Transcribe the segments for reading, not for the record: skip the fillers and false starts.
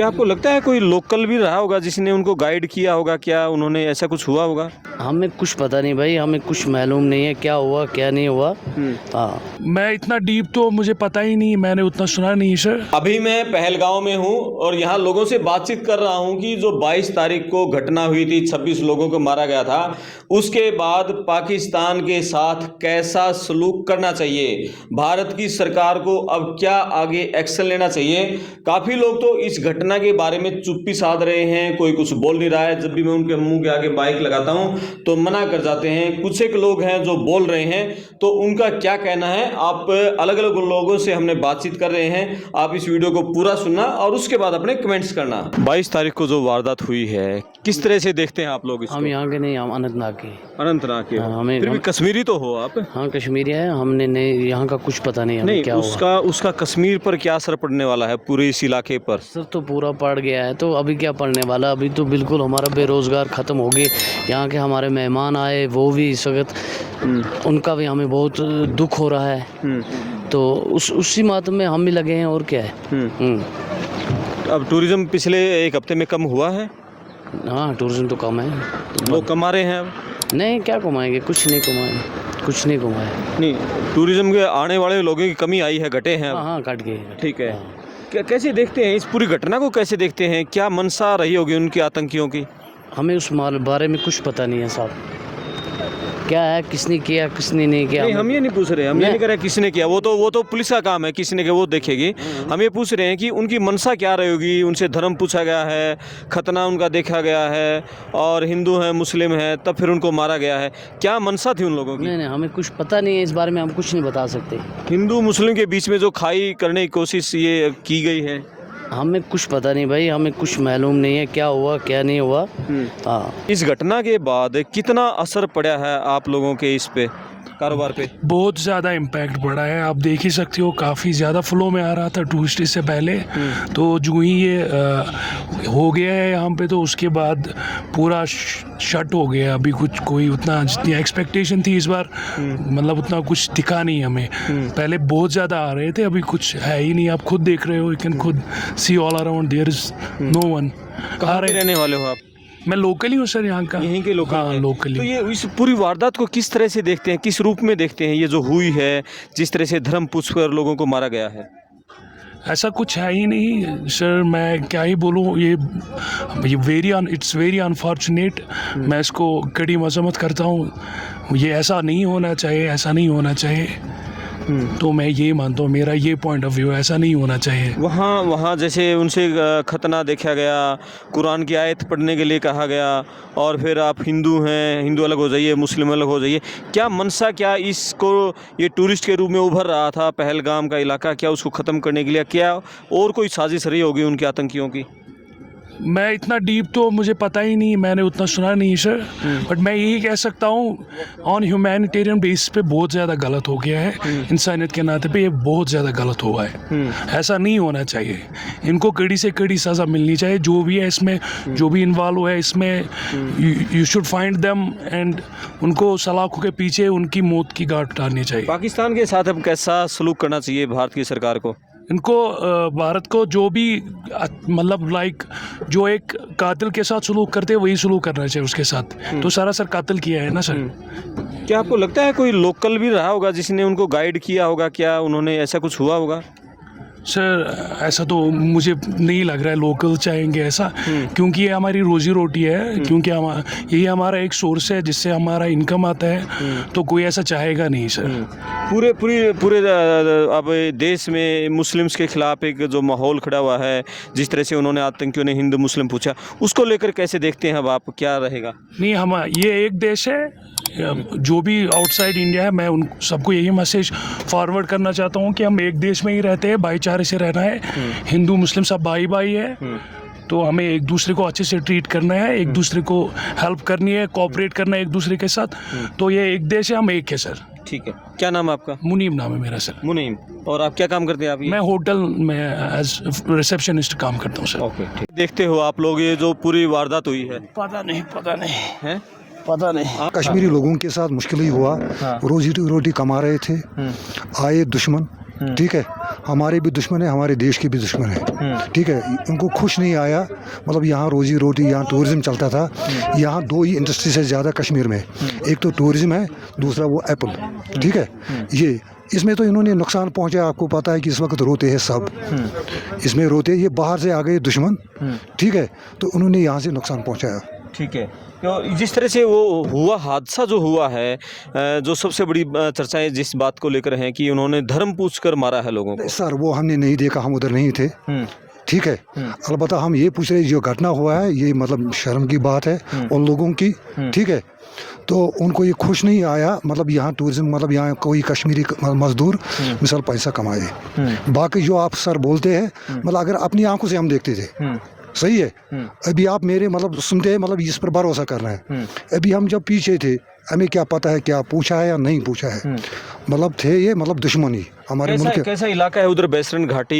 क्या आपको लगता है कोई लोकल भी रहा होगा जिसने उनको गाइड किया होगा? क्या उन्होंने ऐसा कुछ हुआ होगा? हमें कुछ पता नहीं भाई, हमें कुछ मालूम नहीं है क्या हुआ क्या नहीं हुआ। हाँ, मैं इतना डीप तो मुझे पता ही नहीं, मैंने उतना सुना नहीं सर। अभी मैं पहलगांव में हूं और यहाँ लोगों से बातचीत कर रहा हूं कि जो 22 तारीख को घटना हुई थी, 26 लोगों को मारा गया था, उसके बाद पाकिस्तान के साथ कैसा सलूक करना चाहिए, भारत की सरकार को अब क्या आगे एक्शन लेना चाहिए। काफ़ी लोग तो इस घटना के बारे में चुप्पी साध रहे हैं, कोई कुछ बोल नहीं रहा है। जब भी मैं उनके मुंह के आगे माइक लगाता हूं तो मना कर जाते हैं। कुछ एक लोग हैं जो बोल रहे हैं, तो उनका क्या कहना है, आप अलग अलग लोगों से हमने बातचीत कर रहे हैं। आप इस वीडियो को पूरा सुनना और उसके बाद अपने कमेंट्स करना। 22 तारीख को जो वारदात हुई है, किस तरह से देखते हैं आप लोग इसको? हम यहाँ के नहीं, हम अनंतनाग के। अनंतनाग के? हाँ, हमें फिर भी कश्मीरी तो हो आप? हाँ कश्मीरी है, हमने नहीं, यहाँ का कुछ पता नहीं हमें नहीं, क्या हुआ। उसका कश्मीर पर क्या असर पड़ने वाला है, पूरे इस इलाके पर? सब तो पूरा पड़ गया है, तो अभी क्या पड़ने वाला, अभी तो बिल्कुल हमारा बेरोजगार ख़त्म हो गए। यहाँ के हमारे मेहमान आए, वो भी इस वक्त उनका भी हमें बहुत दुख हो रहा है। तो उसी मातम में हम भी लगे हैं, और क्या है। अब टूरिज्म पिछले एक हफ्ते में कम हुआ है? हाँ, टूरिज्म तो कम है। लोग कमा रहे हैं अब? नहीं, क्या कमाएंगे, कुछ नहीं कमाए, कुछ नहीं कमाए। नहीं, टूरिज्म के आने वाले लोगों की कमी आई है, घटे हैं अब? हाँ, कट गए। ठीक है। कैसे देखते हैं इस पूरी घटना को, कैसे देखते हैं? क्या मंशा रही होगी उनकी, आतंकियों की? हमें उस बारे में कुछ पता नहीं है साहब, क्या है, किसने किया किसने नहीं किया। नहीं, हम ये नहीं पूछ रहे, हम ये नहीं कह रहे किसने किया, वो तो पुलिस का काम है, किसने किया वो देखेगी। हम ये पूछ रहे हैं कि उनकी मंशा क्या रही होगी। उनसे धर्म पूछा गया है, खतना उनका देखा गया है, और हिंदू हैं मुस्लिम हैं, तब फिर उनको मारा गया है। क्या मंशा थी उन लोगों की? नहीं, हमें कुछ पता नहीं है इस बारे में, हम कुछ नहीं बता सकते। हिंदू मुस्लिम के बीच में जो खाई करने की कोशिश ये की गई है, हमें कुछ पता नहीं भाई, हमें कुछ मालूम नहीं है क्या हुआ क्या नहीं हुआ। हाँ, इस घटना के बाद कितना असर पड़ा है आप लोगों के इस पे, कारोबार पे? बहुत ज़्यादा इम्पैक्ट पड़ा है, आप देख ही सकते हो। काफ़ी ज़्यादा फ्लो में आ रहा था टूरिस्ट इससे पहले, तो जो ही ये हो गया है यहाँ पे, तो उसके बाद पूरा शट हो गया। अभी कुछ कोई उतना जितनी एक्सपेक्टेशन थी इस बार, मतलब उतना कुछ दिखा नहीं हमें। पहले बहुत ज़्यादा आ रहे थे, अभी कुछ है ही नहीं। आप खुद देख रहे हो, यू कैन खुद see all around, there is no one. कहाँ के रहने वाले हो आप? मैं लोकल ही हूँ सर, यहाँ का। यहीं के लोकल? हाँ, लोकल तो ही। ये इस पूरी वारदात को किस तरह से देखते हैं, किस रूप में देखते हैं, ये जो हुई है, जिस तरह से धर्म पूछ कर लोगों को मारा गया है? ऐसा कुछ है ही नहीं सर, मैं क्या ही बोलूँ। ये इट्स वेरी अनफॉर्चुनेट। मैं इसको कड़ी मजम्मत करता हूँ। ये ऐसा नहीं होना चाहिए, ऐसा नहीं होना चाहिए। तो मैं ये मानता हूँ, मेरा ये पॉइंट ऑफ व्यू, ऐसा नहीं होना चाहिए। वहाँ जैसे उनसे खतना देखा गया, कुरान की आयत पढ़ने के लिए कहा गया, और फिर आप हिंदू हैं, हिंदू अलग हो जाइए, मुस्लिम अलग हो जाइए। क्या मनसा, क्या इसको ये टूरिस्ट के रूप में उभर रहा था पहलगाम का इलाका, क्या उसको ख़त्म करने के लिए, क्या और कोई साजिश रही होगी उनके आतंकियों की? मैं इतना डीप तो मुझे पता ही नहीं, मैंने उतना सुना नहीं सर। बट मैं यही कह सकता हूँ, ऑन ह्यूमैनिटेरियन बेसिस पे बहुत ज़्यादा गलत हो गया है। इंसानियत के नाते पे ये बहुत ज़्यादा गलत हुआ है। ऐसा नहीं होना चाहिए। इनको कड़ी से कड़ी सज़ा मिलनी चाहिए, जो भी है इसमें, जो भी इन्वॉल्व हुआ है इसमें। You should find them and उनको सलाखों के पीछे उनकी मौत की गांठ उतारनी चाहिए। पाकिस्तान के साथ अब कैसा सलूक करना चाहिए भारत की सरकार को? इनको भारत को जो भी मतलब लाइक जो एक कातिल के साथ सलूक करते हैं वही सलूक करना चाहिए उसके साथ। तो सरासर कातिल किया है ना सर। क्या आपको लगता है कोई लोकल भी रहा होगा जिसने उनको गाइड किया होगा? क्या उन्होंने ऐसा कुछ हुआ होगा? सर ऐसा तो मुझे नहीं लग रहा है लोकल चाहेंगे ऐसा, क्योंकि ये हमारी रोजी रोटी है, क्योंकि यही हमारा एक सोर्स है जिससे हमारा इनकम आता है। तो कोई ऐसा चाहेगा नहीं सर। पूरे अब देश में मुस्लिम्स के खिलाफ एक जो माहौल खड़ा हुआ है, जिस तरह से उन्होंने आतंकियों ने हिंदू मुस्लिम पूछा, उसको लेकर कैसे देखते हैं अब आप, क्या रहेगा? नहीं, हम ये एक देश है, जो भी आउटसाइड इंडिया है, मैं उन सबको यही मैसेज फॉरवर्ड करना चाहता हूँ कि हम एक देश में ही रहते हैं, भाईचारे से रहना है। हिंदू मुस्लिम सब भाई भाई है, तो हमें एक दूसरे को अच्छे से ट्रीट करना है, एक दूसरे को हेल्प करनी है, कोऑपरेट करना है एक दूसरे के साथ। तो ये एक देश है, हम एक है सर। ठीक है, क्या नाम है आपका? मुनीम नाम है मेरा सर। मुनीम। और आप क्या काम करते हैं आप? मैं होटल में एज रिसेप्शनिस्ट काम करता हूँ सर। ओके, ठीक। देखते हो आप लोग ये जो पूरी वारदात हुई है? पता नहीं हैं? पता नहीं। कश्मीरी लोगों के साथ मुश्किल ही हुआ। रोजी रोटी कमा रहे थे, आए दुश्मन, ठीक है, हमारे भी दुश्मन है, हमारे देश के भी दुश्मन है। ठीक है, उनको खुश नहीं आया, मतलब यहाँ रोजी रोटी, यहाँ टूरिज्म चलता था। यहाँ 2 ही इंडस्ट्री से ज़्यादा कश्मीर में, एक तो टूरिज्म है, दूसरा वो एप्पल। ठीक है, ये इसमें तो इन्होंने नुकसान पहुंचाया। आपको पता है कि इस वक्त रोते हैं सब, इसमें रोते, ये बाहर से आ गए दुश्मन। ठीक है, तो उन्होंने यहाँ से नुकसान पहुंचाया। ठीक है, तो जिस तरह से वो हुआ हादसा जो हुआ है, जो सबसे बड़ी चर्चाएं जिस बात को लेकर हैं कि उन्होंने धर्म पूछकर मारा है लोगों को। सर वो हमने नहीं देखा, हम उधर नहीं थे। ठीक है, अलबत्ता हम ये पूछ रहे, जो घटना हुआ है ये मतलब शर्म की बात है उन लोगों की। ठीक है, तो उनको ये खुश नहीं आया, मतलब यहाँ टूरिज्म, मतलब यहाँ कोई कश्मीरी मजदूर मिसाल पैसा कमाए। बाकी जो आप सर बोलते हैं, मतलब अगर अपनी आंखों से हम देखते थे, सही है। अभी आप मेरे मतलब सुनते हैं, मतलब इस पर भरोसा कर रहे हैं। अभी हम जब पीछे थे, हमें क्या पता है क्या पूछा है या नहीं पूछा है, मतलब थे ये मतलब दुश्मनी हमारे मुल्क के। कैसा इलाका है उधर बेसरन घाटी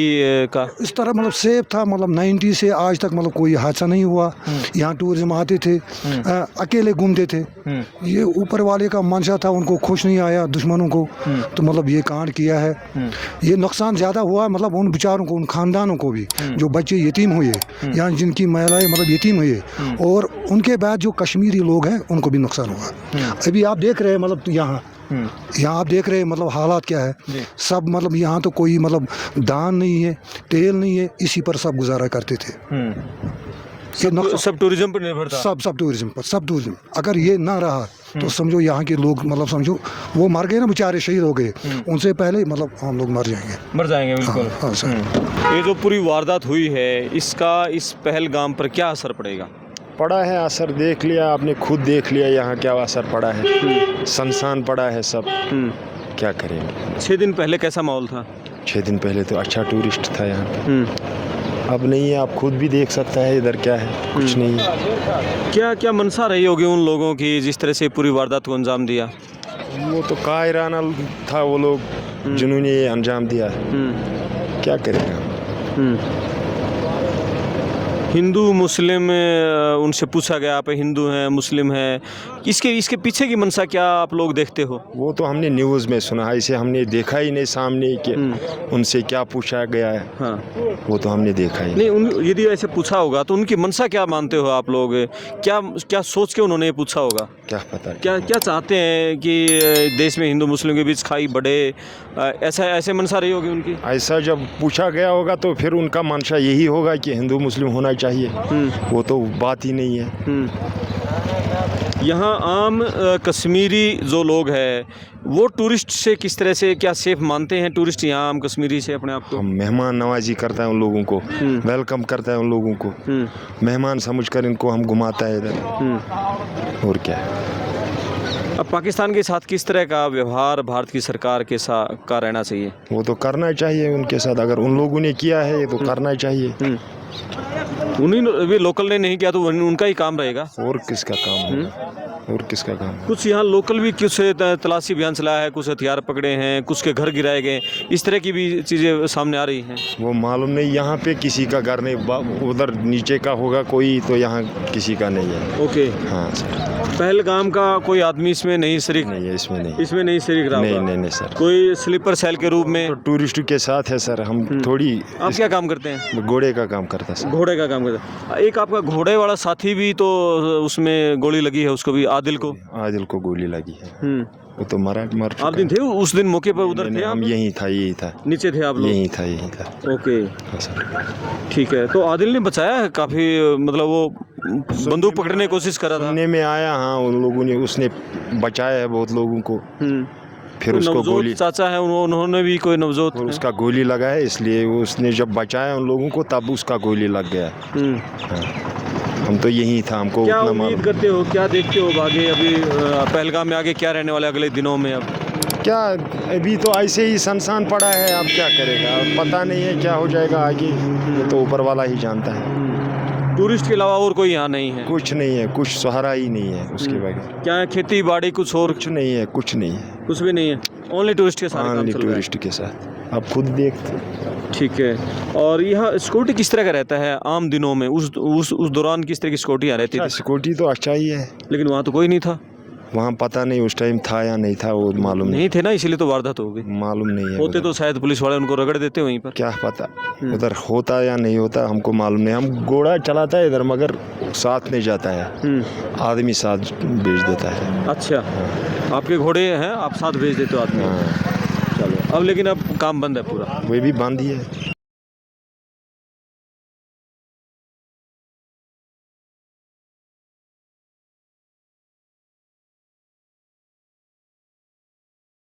का? इस तरह मतलब सेफ था, मतलब 90 से आज तक मतलब कोई हादसा नहीं हुआ। यहाँ टूरिज्म आते थे, अकेले घूमते थे। ये ऊपर वाले का मंशा था, उनको खुश नहीं आया दुश्मनों को, तो मतलब ये कांड किया है। ये नुकसान ज़्यादा हुआ मतलब उन बेचारों को, उन खानदानों को भी, जो बच्चे यतीम हुए, यहाँ जिनकी महिलाएं मतलब यतीम हुए, और उनके बाद जो कश्मीरी लोग हैं उनको भी नुकसान हुआ। अभी आप देख रहे हैं मतलब यहाँ आप देख रहे हैं मतलब हालात क्या है सब, मतलब यहाँ तो कोई मतलब दान नहीं है, तेल नहीं है, इसी पर सब गुजारा करते थे। सब टूरिज्म पर निर्भर था। सब टूरिज्म पर, सब टूरिज्म। अगर ये ना रहा तो समझो यहाँ के लोग मतलब समझो वो मर गए ना, बेचारे शहीद हो गए, उनसे पहले मतलब हम लोग मर जाएंगे बिल्कुल। हाँ सर। ये जो पूरी वारदात हुई है, इसका इस पहलगाम पर क्या असर पड़ेगा? पड़ा है असर, देख लिया आपने, खुद देख लिया यहाँ क्या असर पड़ा है। सनसान पड़ा है सब, क्या करेंगे। 6 दिन पहले कैसा माहौल था? 6 दिन पहले तो अच्छा टूरिस्ट था यहाँ पे। अब नहीं है, आप खुद भी देख सकता है इधर क्या है, कुछ नहीं है। क्या क्या मनसा रही होगी उन लोगों की जिस तरह से पूरी वारदात को अंजाम दिया? वो तो कायराना था वो लोग जिन्होंने ये अंजाम दिया है, क्या करेगा। हिंदू मुस्लिम उनसे पूछा गया, आप हिंदू हैं मुस्लिम हैं, इसके पीछे की मंशा क्या आप लोग देखते हो? वो तो हमने न्यूज़ में सुना, इसे हमने देखा ही नहीं सामने कि उनसे क्या पूछा गया है। हाँ, वो तो हमने देखा ही नहीं। यदि ऐसे पूछा होगा तो उनकी मंशा क्या मानते हो आप लोग? क्या सोच के उन्होंने पूछा होगा? क्या पता, क्या चाहते हैं कि देश में हिंदू मुस्लिम के बीच खाई बढ़े, ऐसे मंशा रही होगी उनकी? ऐसा जब पूछा गया होगा तो फिर उनका मंशा यही होगा कि हिंदू मुस्लिम होना चाहिए। वो तो बात ही नहीं है। यहाँ आम कश्मीरी जो लोग हैं वो टूरिस्ट से किस तरह से क्या सेफ मानते हैं टूरिस्ट यहाँ आम कश्मीरी से अपने आप को? हम मेहमान नवाजी करता है उन लोगों को, वेलकम करता है उन लोगों को, मेहमान समझकर इनको हम घुमाता है इधर, और क्या है। अब पाकिस्तान के साथ किस तरह का व्यवहार भारत की सरकार के साथ का रहना चाहिए? वो तो करना चाहिए उनके साथ, अगर उन लोगों ने किया है तो करना चाहिए। उन्हीं वे लोकल ने नहीं किया तो उनका ही काम रहेगा, और किसका काम है, और किसका काम है। कुछ यहाँ लोकल भी कुछ तलाशी अभियान चलाया है, कुछ हथियार पकड़े हैं, कुछ के घर गिराए गए, इस तरह की भी चीज़ें सामने आ रही हैं। वो मालूम नहीं, यहाँ पे किसी का घर नहीं, उधर नीचे का होगा कोई, तो यहाँ किसी का नहीं है। ओके, हाँ सर। पहलगाम का कोई आदमी इसमें नहीं शरीक? नहीं है, इसमें नहीं शरीक रहा? नहीं सर। कोई स्लीपर सेल के रूप में? तो टूरिस्ट के साथ है सर, हम थोड़ी। आप क्या काम करते हैं? घोड़े का काम करता सर। घोड़े का काम करता है। एक आपका घोड़े वाला साथी भी तो उसमें गोली लगी है, उसको भी, आदिल को गोली लगी है। वो तो मर चुका। आप दिन थे उस दिन मौके पर उधर थे? हम यही था नीचे थे आप लोग? यही था। ओके ठीक है, तो आदिल ने बचाया है काफ़ी, मतलब वो बंदूक पकड़ने की कोशिश कर रहा था? सुनने में आया, हाँ, उन लोगों ने, उसने बचाया है बहुत लोगों को। फिर उसको गोली, चाचा है उन्होंने भी कोई नवजोत, उसका गोली लगा है, इसलिए उसने जब बचाया उन लोगों को तब उसका गोली लग गया। हम तो यही था, हमको क्या उतना उम्मीद करते हो, क्या देखते हो आगे? अभी पहलगाम में आगे क्या रहने वाला है अगले दिनों में? अब क्या, अभी तो ऐसे ही सनसान पड़ा है, अब क्या करेगा, पता नहीं है क्या हो जाएगा आगे, ये तो ऊपर वाला ही जानता है। टूरिस्ट के अलावा और कोई यहाँ नहीं है? कुछ नहीं है, कुछ सहारा ही नहीं है उसके बगैर। क्या है, खेती बाड़ी कुछ और? कुछ नहीं है, कुछ नहीं है, कुछ भी नहीं है, ओनली टूरिस्ट के साथ? ओनली टूरिस्ट के साथ, आप खुद देखते। ठीक है, और यहाँ सिक्योरिटी किस तरह का रहता है आम दिनों में? उस दौरान किस तरह की सिक्योरिटी यहाँ रहती थी? सिक्योरिटी तो अच्छा ही है, लेकिन वहाँ तो कोई नहीं था। वहाँ पता नहीं उस टाइम था या नहीं था, वो मालूम नहीं, नहीं थे ना, इसीलिए तो वारदात हो गई। मालूम नहीं है होते उधर। तो शायद पुलिस वाले उनको रगड़ देते वहीं पर। क्या पता उधर होता या नहीं होता, हमको मालूम नहीं। हम घोड़ा चलाता है इधर, मगर साथ नहीं जाता है, आदमी साथ भेज देता है। अच्छा, आपके घोड़े हैं, आप साथ भेज देते हो आदमी। हाँ, चलो, अब लेकिन अब काम बंद है पूरा। वो भी बंद ही है।